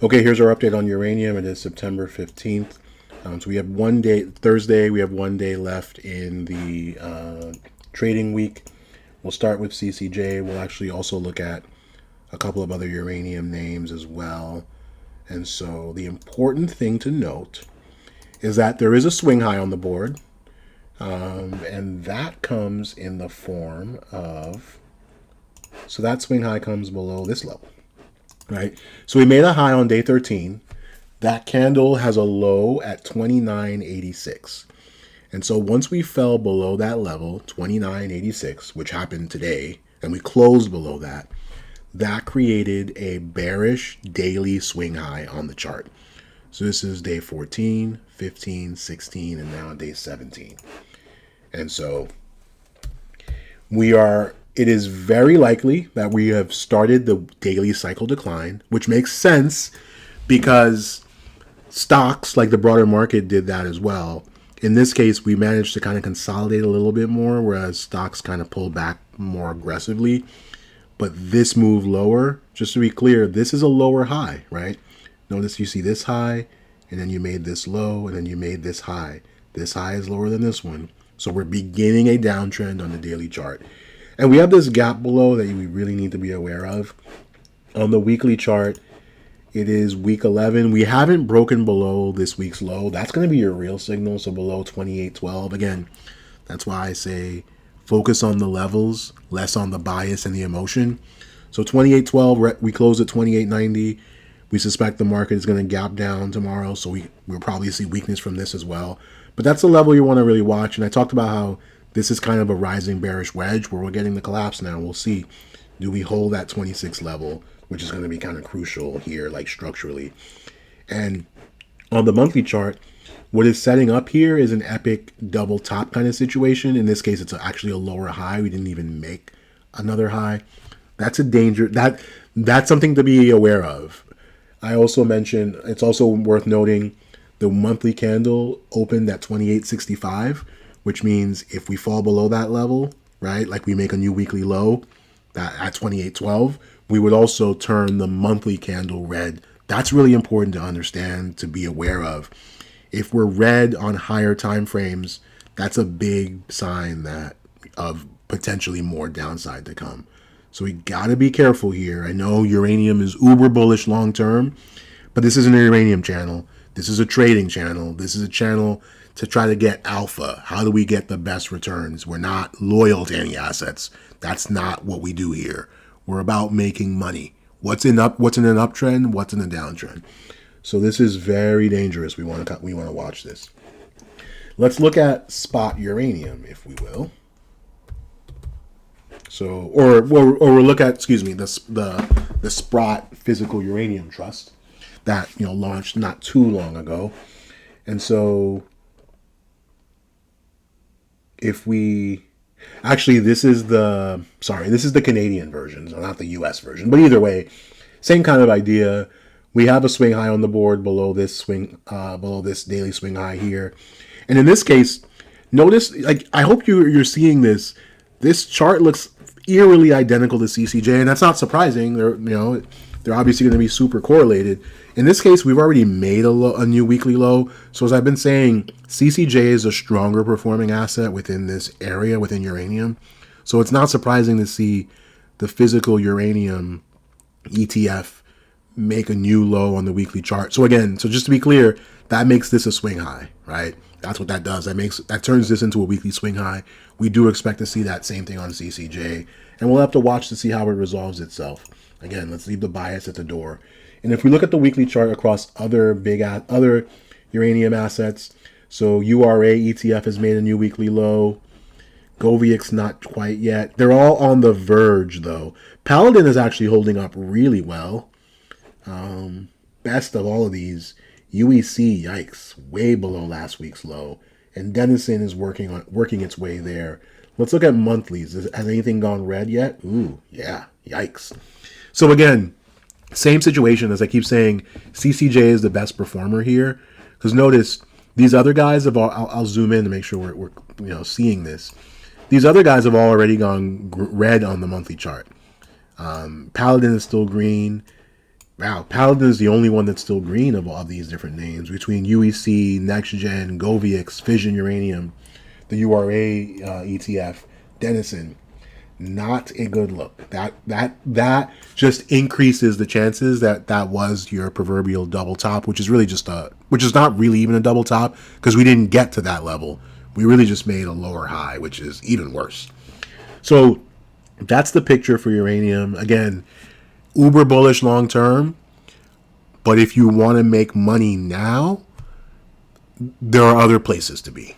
Okay, here's our update on uranium. It is September 15th. So we have 1 day, Thursday, we have 1 day left in the trading week. We'll start with CCJ. We'll actually also look at a couple of other uranium names as well. And so the important thing to note is that there is a swing high on the board. And that comes in the form of, so that swing high comes below this level, right? So we made a high on day 13. That candle has a low at 29.86. And so once we fell below that level, 29.86, which happened today, and we closed below that, that created a bearish daily swing high on the chart. So this is day 14, 15, 16, and now day 17. And so it is very likely that we have started the daily cycle decline, which makes sense because stocks, like the broader market, did that as well. In this case, we managed to kind of consolidate a little bit more, whereas stocks kind of pulled back more aggressively. But this move lower, just to be clear, this is a lower high, right? Notice you see this high, and then you made this low, and then you made this high. This high is lower than this one. So we're beginning a downtrend on the daily chart. And we have this gap below that we really need to be aware of. On the weekly chart, it is week 11. We haven't broken below this week's low. That's going to be your real signal. So below 28.12. Again, that's why I say focus on the levels, less on the bias and the emotion. So 28.12, we closed at 28.90. We suspect the market is going to gap down tomorrow. So we'll probably see weakness from this as well. But that's the level you want to really watch. And I talked about how this is kind of a rising bearish wedge where we're getting the collapse now. We'll see. Do we hold that 26 level, which is going to be kind of crucial here, like structurally. And on the monthly chart, what is setting up here is an epic double top kind of situation. In this case, it's actually a lower high. We didn't even make another high. That's a danger. That's something to be aware of. I also mentioned, it's also worth noting, the monthly candle opened at 28.65, which means if we fall below that level, right, like we make a new weekly low that at 28.12, we would also turn the monthly candle red. That's really important to understand, to be aware of. If we're red on higher time frames, that's a big sign that of potentially more downside to come. So we got to be careful here. I know uranium is uber bullish long term, but this isn't a uranium channel. This is a trading channel. This is a channel to try to get alpha. How do we get the best returns? We're not loyal to any assets. That's not what we do here. We're about making money. What's in an uptrend? What's in a downtrend? So this is very dangerous. We want to watch this. Let's look at spot uranium, if we will. So, or we'll look at, the Sprott Physical Uranium Trust that launched not too long ago, and so if we actually this is the Canadian version, so not the U.S. version, but either way, same kind of idea. We have a swing high on the board below this daily swing high here, and in this case, notice, like, I hope you're seeing this. This chart looks eerily identical to CCJ, and that's not surprising. They're obviously going to be super correlated. In this case, we've already made a new weekly low. So as I've been saying, CCJ is a stronger performing asset within this area, within uranium. So it's not surprising to see the physical uranium ETF make a new low on the weekly chart. So again, just to be clear, that makes this a swing high, right? That's what that does. That turns this into a weekly swing high. We do expect to see that same thing on CCJ, and we'll have to watch to see how it resolves itself. Again, let's leave the bias at the door. And if we look at the weekly chart across other uranium assets, so URA ETF has made a new weekly low. Goviek's not quite yet. They're all on the verge, though. Paladin is actually holding up really well. Best of all of these, UEC, yikes, way below last week's low. And Denison is working its way there. Let's look at monthlies. Has anything gone red yet? Ooh, yeah, yikes. So again, same situation as I keep saying, CCJ is the best performer here. Because notice, these other guys have all, I'll zoom in to make sure we're seeing this. These other guys have already gone red on the monthly chart. Paladin is still green. Wow, Paladin is the only one that's still green of all these different names between UEC, NextGen, Govix, Fission Uranium, the URA ETF, Denison. Not a good look. That just increases the chances that that was your proverbial double top, which is really just which is not really even a double top because we didn't get to that level. We really just made a lower high, which is even worse. So that's the picture for uranium. Again, uber bullish long term, but if you want to make money now, there are other places to be.